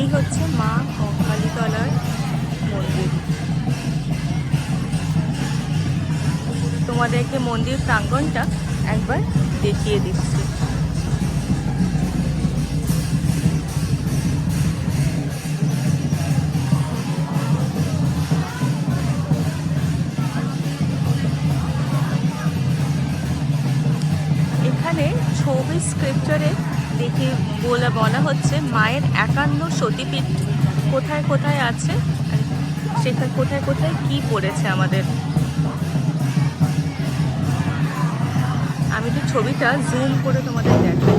এই হচ্ছে মা কঙ্কালীতলার মন্দির। তোমাদেরকে মন্দির প্রাঙ্গণটা একবার দেখিয়ে দিচ্ছি। এখানে 26 স্ক্রিপ্চারে দেখে বলা হচ্ছে মায়ের 51 সতীপীঠ কোথায় কোথায় আছে, সেখানে কোথায় কোথায় কি পড়েছে আমাদের। আমি তো ছবিটা জুম করে তোমাদের দেখাই।